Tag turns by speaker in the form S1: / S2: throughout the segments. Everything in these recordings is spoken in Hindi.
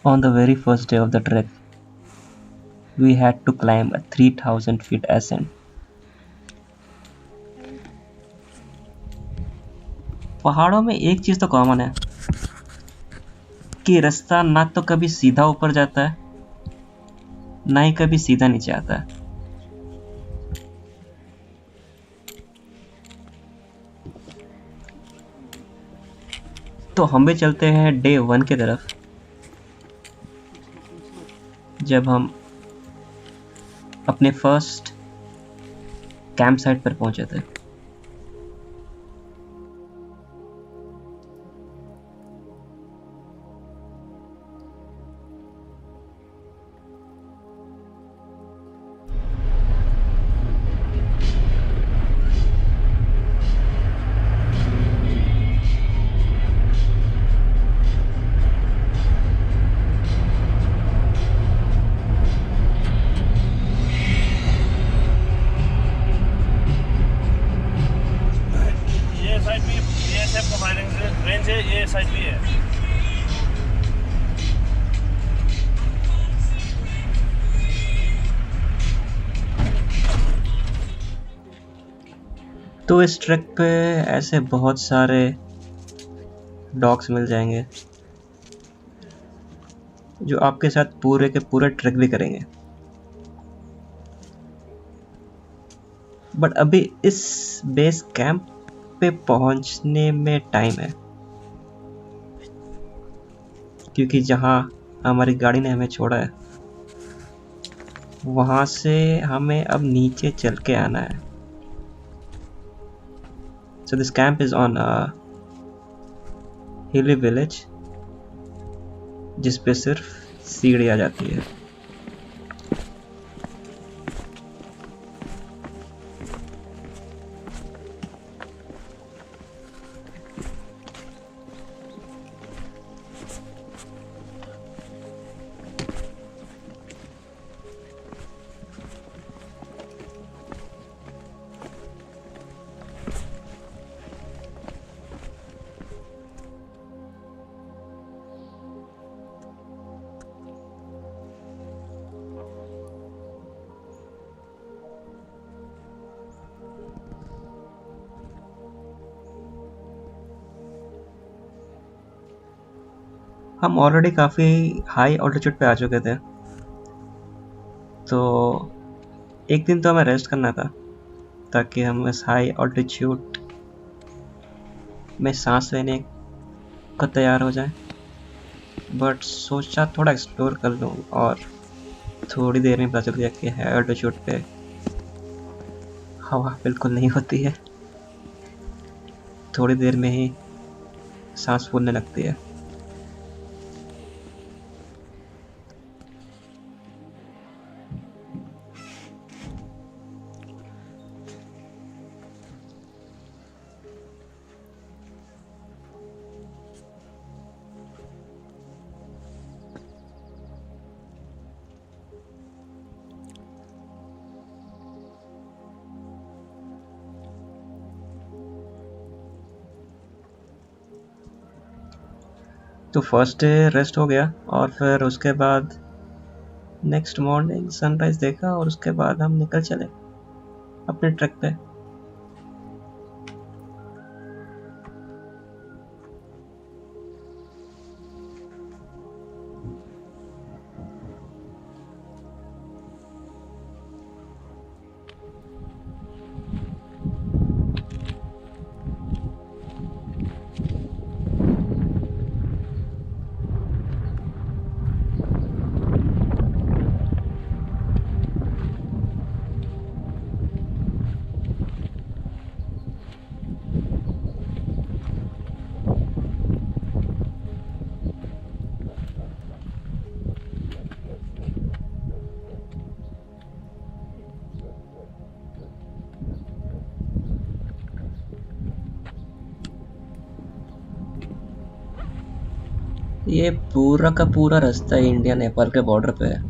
S1: On the very first day of the trek, we had to climb a 3,000 feet ascent. पहाड़ों में एक चीज तो कॉमन है कि रास्ता ना तो कभी सीधा ऊपर जाता है, ना ही कभी सीधा नीचे आता है। तो हम भी चलते हैं डे 1 की तरफ, जब हम अपने फर्स्ट कैंप साइट पर पहुंचे थे।
S2: ये साइड भी बीएसएफ का फायरिंग रेंज है, ये साइड भी है।
S1: तो इस ट्रैक पे ऐसे बहुत सारे डॉग्स मिल जाएंगे जो आपके साथ पूरे के पूरे ट्रैक भी करेंगे। बट अभी इस बेस कैंप पे पहुंचने में टाइम है, क्योंकि जहां हमारी गाड़ी ने हमें छोड़ा है वहां से हमें अब नीचे चल के आना है। So this camp is on a hilly village जिस पे सिर्फ सीढ़ी आ जाती है। हम ऑलरेडी काफ़ी हाई ऑल्टीट्यूड पे आ चुके थे, तो एक दिन तो हमें रेस्ट करना था ताकि हम इस हाई ऑल्टीट्यूड में सांस लेने को तैयार हो जाएं। बट सोचा थोड़ा एक्सप्लोर कर लूँ, और थोड़ी देर में पता चल गया कि हाई ऑल्टीट्यूड पे हवा बिल्कुल नहीं होती है, थोड़ी देर में ही सांस फूलने लगती है। तो फर्स्ट डे रेस्ट हो गया, और फिर उसके बाद नेक्स्ट मॉर्निंग सनराइज देखा, और उसके बाद हम निकल चले अपने ट्रैक पे। ये पूरा का पूरा रास्ता इंडिया नेपाल के बॉर्डर पे है।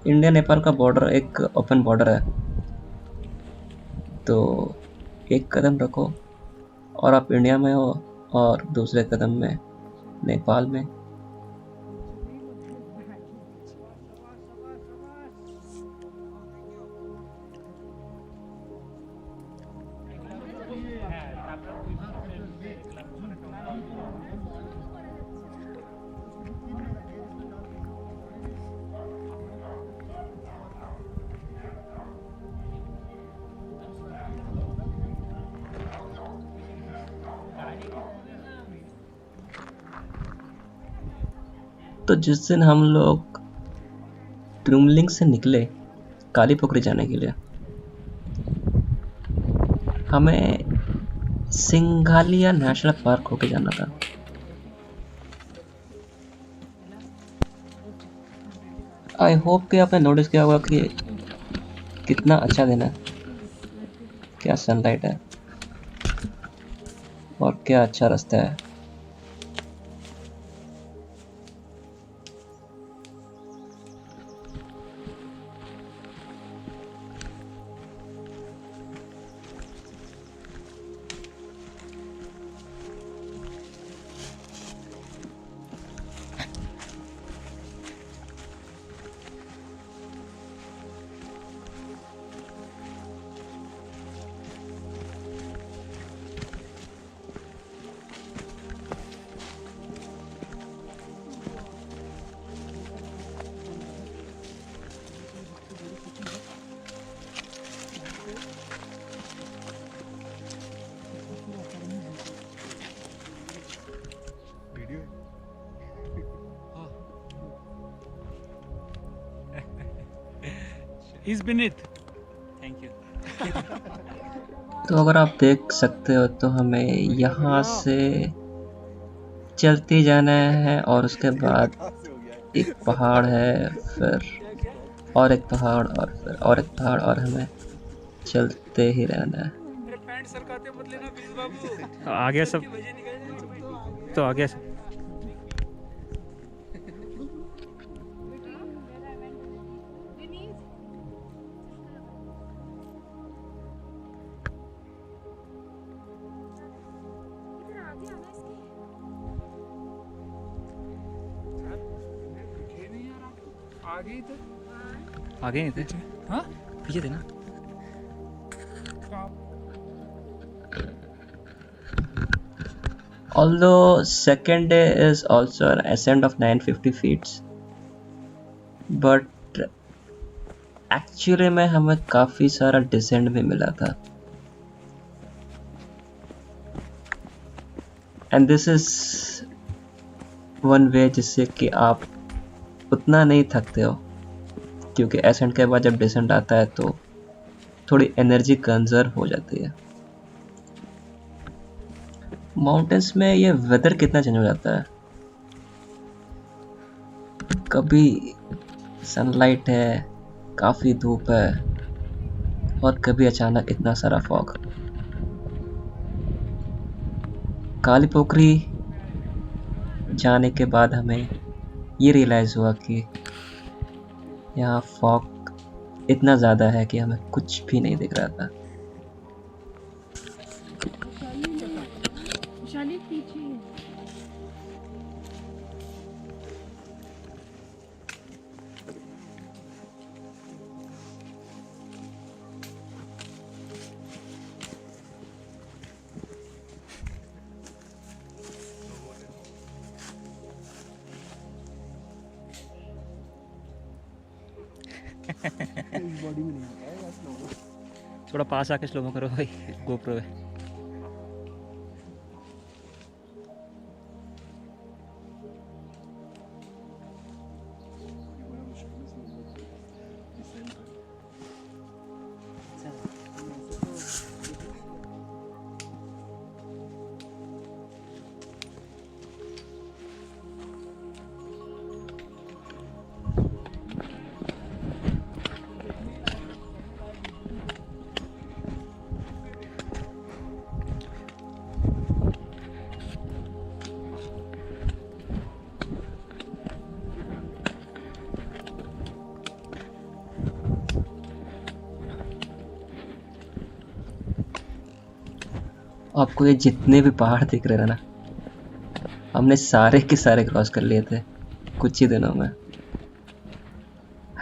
S1: इंडिया नेपाल का बॉर्डर एक ओपन बॉर्डर है, तो एक कदम रखो और आप इंडिया में हो और दूसरे कदम में नेपाल में। तो जिस दिन हम लोग ट्रुमलिंग से निकले काली पोखरी जाने के लिए, हमें सिंघालिया नेशनल पार्क होके जाना था। आई होप कि आपने नोटिस किया होगा कि कितना अच्छा दिन है, क्या सनलाइट है और क्या अच्छा रास्ता है।
S3: He's beneath.
S4: Thank you.
S1: तो अगर आप देख सकते हो तो हमें यहाँ से चलते जाना है और उसके बाद एक पहाड़ है, फिर और एक पहाड़ और फिर और एक पहाड़, और हमें चलते ही रहना है।
S4: मेरे पैंट सरकाते मत लेना प्लीज बाबू।
S3: आ गया सब, तो आ गया सब। आगे ही थे। हाँ पीछे थे ना।
S1: Although second day is also an ascent of 950 feet, but actually में हमें काफ़ी सारा descent भी मिला था। And this is one way जिससे कि आप उतना नहीं थकते हो, क्योंकि ascent के बाद जब descent आता है तो थोड़ी एनर्जी कंजर्व हो जाती है। माउंटेन्स में ये वेदर कितना चेंज हो जाता है, कभी सनलाइट है, काफ़ी धूप है और कभी अचानक इतना सारा फॉग। काली पोखरी जाने के बाद हमें ये रियलाइज़ हुआ कि यहाँ फॉग इतना ज़्यादा है कि हमें कुछ भी नहीं दिख रहा था।
S5: शाली पीछे है।
S3: थोड़ा पास आके स्लो करो भाई, गोप्रो है।
S1: आपको ये जितने भी पहाड़ दिख रहे हैं ना, हमने सारे के सारे क्रॉस कर लिए थे कुछ ही दिनों में।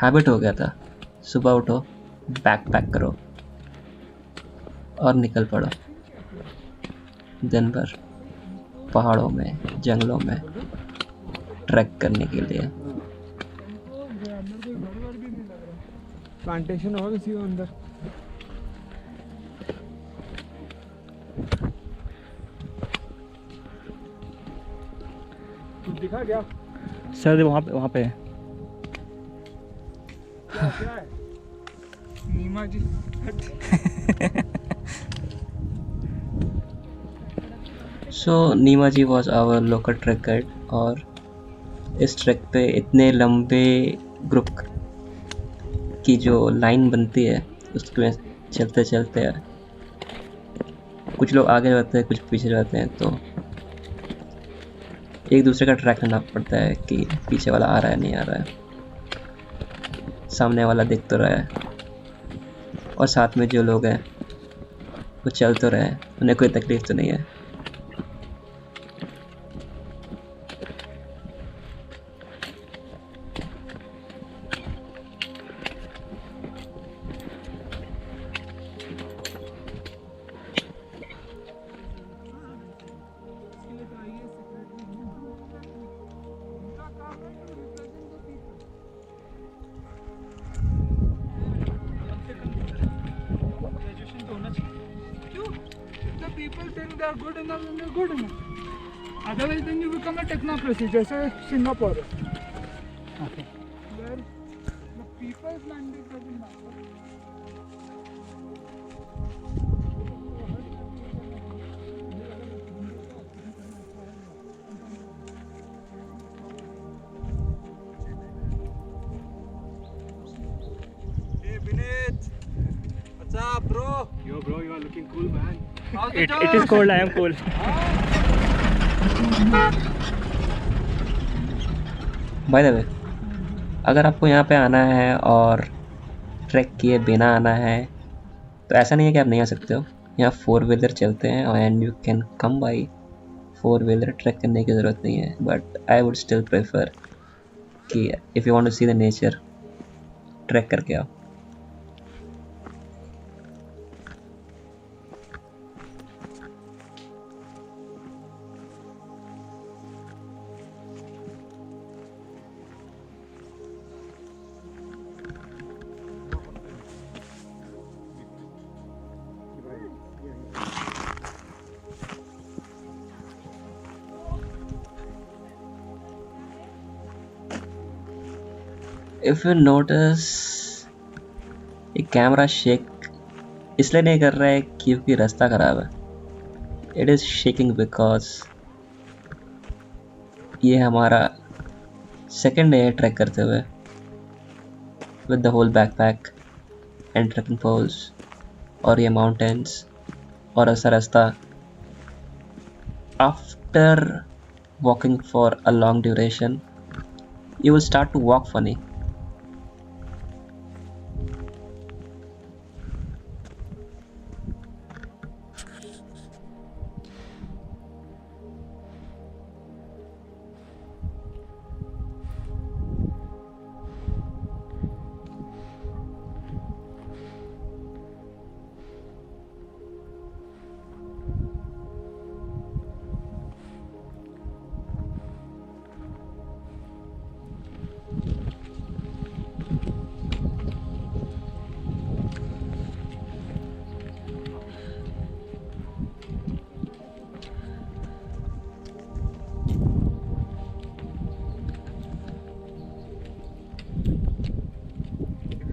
S1: हैबिट हो गया था, सुबह उठो, बैग पैक करो और निकल पड़ो दिन भर पहाड़ों में, जंगलों में ट्रैक करने के लिए।
S5: प्लांटेशन होगा किसी अंदर। कुछ दिखा क्या?
S3: सर वहाँ पे है।
S5: क्या है? Neema ji.
S1: So Neema ji was our local track guide, और इस ट्रैक पे इतने लंबे ग्रुप की जो लाइन बनती है उसमें चलते चलते कुछ लोग आगे जाते हैं, कुछ पीछे जाते हैं, तो एक दूसरे का ट्रैक करना पड़ता है कि पीछे वाला आ रहा है नहीं आ रहा है, सामने वाला दिख तो रहा है, और साथ में जो लोग हैं वो चल तो रहे हैं, उन्हें कोई तकलीफ तो नहीं है।
S5: People think they are good enough and they are good enough. Otherwise, then you become a technocracy, जैसे सिंगापुर है. Okay. Where the people's mandate doesn't matter.
S6: Hey Vinit, what's up, bro?
S5: Yo, bro, you are looking cool, man.
S3: It is cold. I am cold.
S1: By the way, अगर आपको यहाँ पे आना है और ट्रैक किए बिना आना है तो ऐसा नहीं है कि आप नहीं आ सकते हो। यहाँ 4 व्हीलर चलते हैं and you can come by 4 wheeler. Track करने की ज़रूरत नहीं है, but I would still prefer कि if you want to see the nature, track करके आओ। इफ़ यू नोटिस, ये कैमरा शेक इसलिए नहीं कर रहा है क्योंकि रास्ता ख़राब है। इट इज़ शेकिंग बिकॉज ये हमारा सेकेंड डे है ट्रैक करते हुए, with the whole backpack and trekking poles, और ये माउंटेन्स और ऐसा रास्ता। After walking for a long duration you will start to walk funny.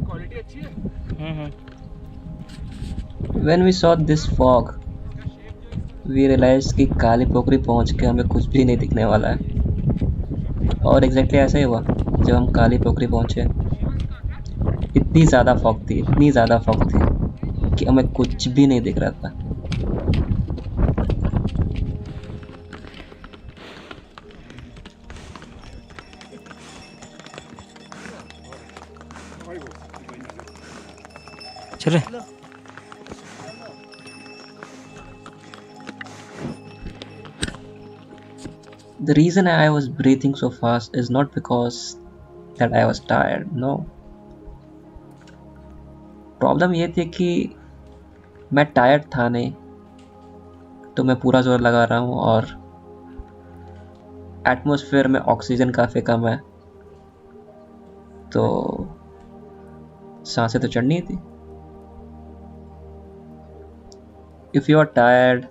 S5: Quality अच्छी है.
S1: When we saw this fog, we realized कि काली पोखरी पहुंच के हमें कुछ भी नहीं दिखने वाला है, और एग्जैक्टली ऐसा ही हुआ। जब हम काली पोखरी पहुंचे, इतनी ज़्यादा फॉग थी कि हमें कुछ भी नहीं दिख रहा था।
S3: चल रहे
S1: The reason I was breathing so fast is not because that I was tired. No. Problem ये थी कि मैं टायर्ड था नहीं, तो मैं पूरा जोर लगा रहा हूँ और एटमॉस्फेयर में ऑक्सीजन काफ़ी कम है, तो सांसें तो चढ़नी थी. If you are tired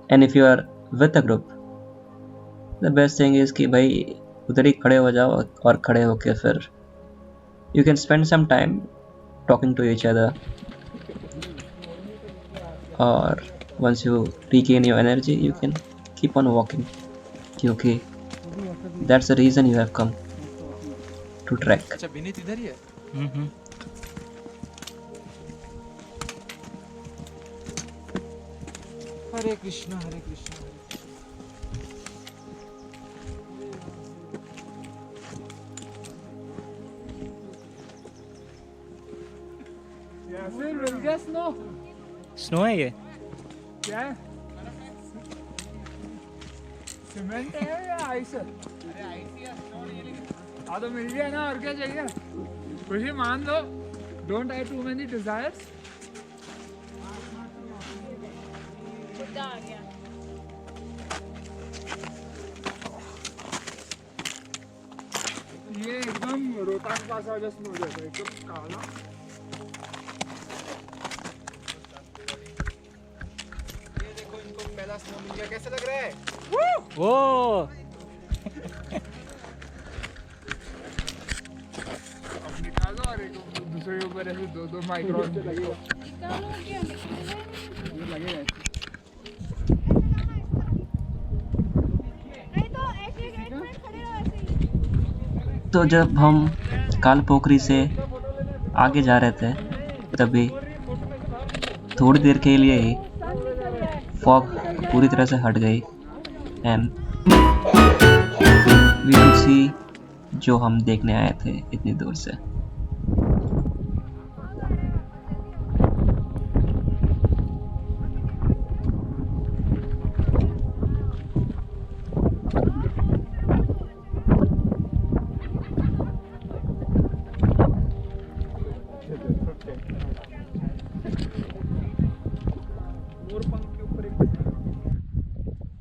S1: and if you are with a group, the best thing is कि भाई उधर ही खड़े हो जाओ और खड़े होके फिर you can spend some time talking to each other, or once you regain your energy you can keep on walking, क्योंकि that's the reason you have come to trek.
S6: अच्छा विनीत इधर ही है. Hare Krishna Hare Krishna.
S5: Yeah, sir, will guess no.
S3: Snow है ये?
S5: क्या है? सीमेंट है या आइस है? हाँ तो मिल गया ना, और क्या चाहिए? खुशी मान लो. Don't have too many desires. ये एकदम रोहतांग पास वाला स्नो जैसा, एकदम काला.
S6: ये देखो इनको पहला स्नो मिल गया. कैसा लग रहा है?
S3: वो
S5: अब निकालो और एक दूसरे के ऊपर ऐसे 2-2 माइक्रोन लगेगा. ये लगेगा.
S1: तो जब हम काल पोखरी से आगे जा रहे थे तभी थोड़ी देर के लिए ही फॉग पूरी तरह से हट गई एंड वी कुड सी जो हम देखने आए थे इतनी दूर से.